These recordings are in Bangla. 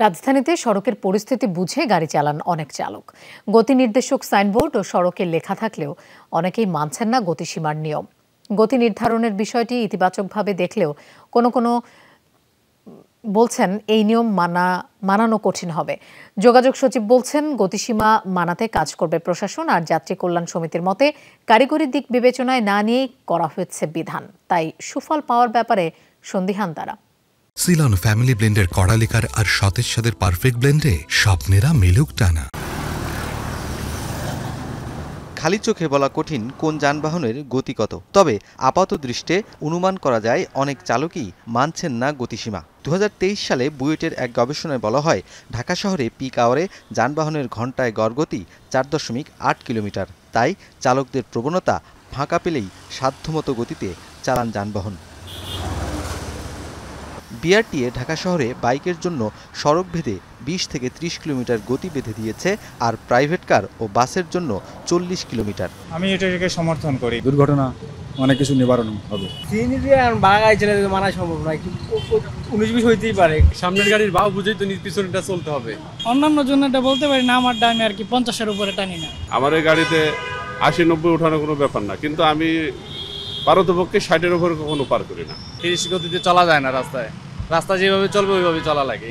রাজধানীতে সড়কের পরিস্থিতি বুঝে গাড়ি চালান অনেক চালক। গতি নির্দেশক সাইনবোর্ড ও সড়কে লেখা থাকলেও অনেকেই মানছেন না গতিসীমার নিয়ম। গতি নির্ধারণের বিষয়টি ইতিবাচকভাবে দেখলেও কোনো বলছেন এই নিয়ম মানানো কঠিন হবে। যোগাযোগ সচিব বলছেন গতিসীমা মানাতে কাজ করবে প্রশাসন, আর যাত্রী কল্যাণ সমিতির মতে কারিগরি দিক বিবেচনায় না নিয়েই করা হয়েছে বিধান, তাই সুফল পাওয়ার ব্যাপারে সন্দিহান তারা। সিলন ফ্যামিলি ব্লেন্ডের কড়ালিকার আর সতেজ স্বাদের পারফেক্ট ব্লেন্ডে স্বপ্নেরা মিলুক টানা। খালি চোখে বলা কঠিন কোন যানবাহনের গতি কত, তবে আপাত দৃষ্টে অনুমান করা যায় অনেক চালকই মানছেন না গতিসীমা। 2023 সালে বুয়েটের এক গবেষণায় বলা হয়, ঢাকা শহরে পিক আওয়ারে যানবাহনের ঘণ্টায় গড় গতি 4.8 কিলোমিটার। তাই চালকদের প্রবণতা ফাঁকা পেলেই সাধ্যমতো গতিতে চালান যানবাহন। বিআরটিএ ঢাকা শহরে বাইকের জন্য সড়ক ভেদে 20 থেকে 30 কিলোমিটার গতি বেঁধে দিয়েছে, আর প্রাইভেট কার ও বাসের জন্য 40 কিলোমিটার। আমি এটাকে সমর্থন করি। দুর্ঘটনা অনেক কিছু নিবারণ হবে। মানা সম্ভব নয়, 19-20 হইতেই পারে। সামনের গাড়ির বাহু বুঝেই তো পিছনটা চলতে হবে। অন্যান্য জন্য এটা বলতে পারি না, আমার ডাইনে আর কি 50-এর উপরে টানি না। আমার এই গাড়িতে 80-90 ওঠানোর কোনো ব্যাপার না, কিন্তু আমি পারতপক্ষে 60-এর উপরে কখনো পার করি না। 30 গতিতে চলা যায় না রাস্তায়, রাস্তা যেভাবে চলবে ওইভাবে চলা লাগে।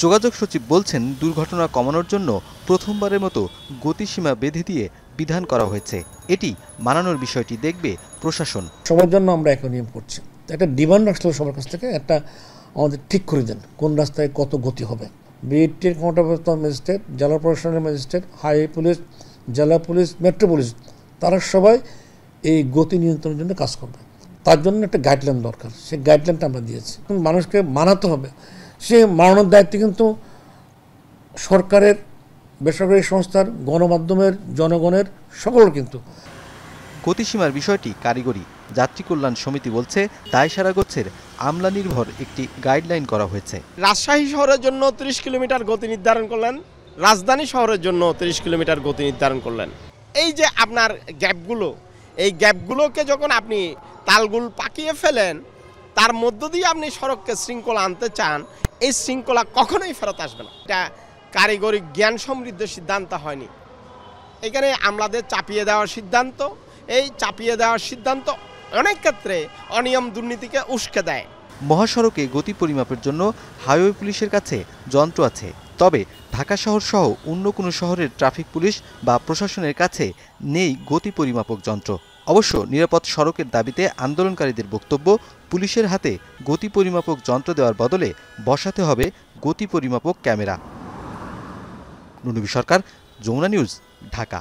যোগাযোগ সচিব বলছেন, দুর্ঘটনা কমানোর জন্য প্রথমবারের মতো গতিসীমা বেঁধে দিয়ে বিধান করা হয়েছে। এটি মানানোর বিষয়টি দেখবে প্রশাসন। সবার জন্য আমরা এখন নিয়ম করছি, একটা ডিমান্ড আসলে সবার কাছ থেকে, একটা আমাদের ঠিক করে দেন কোন রাস্তায় কত গতি হবে। বিআরটির ক্ষমতাপ্রাপ্ত ম্যাজিস্ট্রেট, জেলা প্রশাসনের ম্যাজিস্ট্রেট, হাইওয়ে পুলিশ, জেলা পুলিশ, মেট্রো পুলিশ, তারা সবাই এই গতি নিয়ন্ত্রণের জন্য কাজ করবে। তার জন্য একটা গাইডলাইন দরকার, সেই গাইডলাইনটা আমরা দিয়েছি। মানুষকে মানাতে হবে, সে মানানোর দায়িত্ব কিন্তু সরকারের, বেসরকারি সংস্থার, গণমাধ্যমের, জনগণের, সকলের। কিন্তু গতিসীমার বিষয়টি কারিগরি। যাত্রী কল্যাণ সমিতি বলছে, দায়সারা গোছের আমলা নির্ভর একটি গাইডলাইন করা হয়েছে। রাজশাহী শহরের জন্য 30 কিলোমিটার গতি নির্ধারণ করলেন, রাজধানী শহরের জন্য 30 কিলোমিটার গতি নির্ধারণ করলেন। এই যে আপনার গ্যাপগুলো, এই গ্যাপগুলোকে যখন আপনি তালগুল পাকিয়ে ফেলেন, তার মধ্য দিয়ে আপনি সড়ককে শৃঙ্খলা আনতে চান, এই শৃঙ্খলা কখনোই ফেরত আসবে না। এটা কারিগরি জ্ঞান সমৃদ্ধ সিদ্ধান্ত হয়নি, এখানে আমলাদের চাপিয়ে দেওয়ার সিদ্ধান্ত। এই চাপিয়ে দেওয়ার সিদ্ধান্ত অনেক ক্ষেত্রে অনিয়ম দুর্নীতিকে উস্কে দেয়। মহাসড়কে গতি পরিমাপের জন্য হাইওয়ে পুলিশের কাছে যন্ত্র আছে, তবে ঢাকা শহর সহ অন্য কোনো শহরের ট্রাফিক পুলিশ বা প্রশাসনের কাছে নেই গতি পরিমাপক যন্ত্র। অবশ্য নিরাপদ সড়কের দাবিতে আন্দোলনকারীদের বক্তব্য, পুলিশের হাতে গতি পরিমাপক যন্ত্র দেওয়ার বদলে বসাতে হবে গতি পরিমাপক ক্যামেরা। নুনবী সরকার, যমুনা নিউজ, ঢাকা।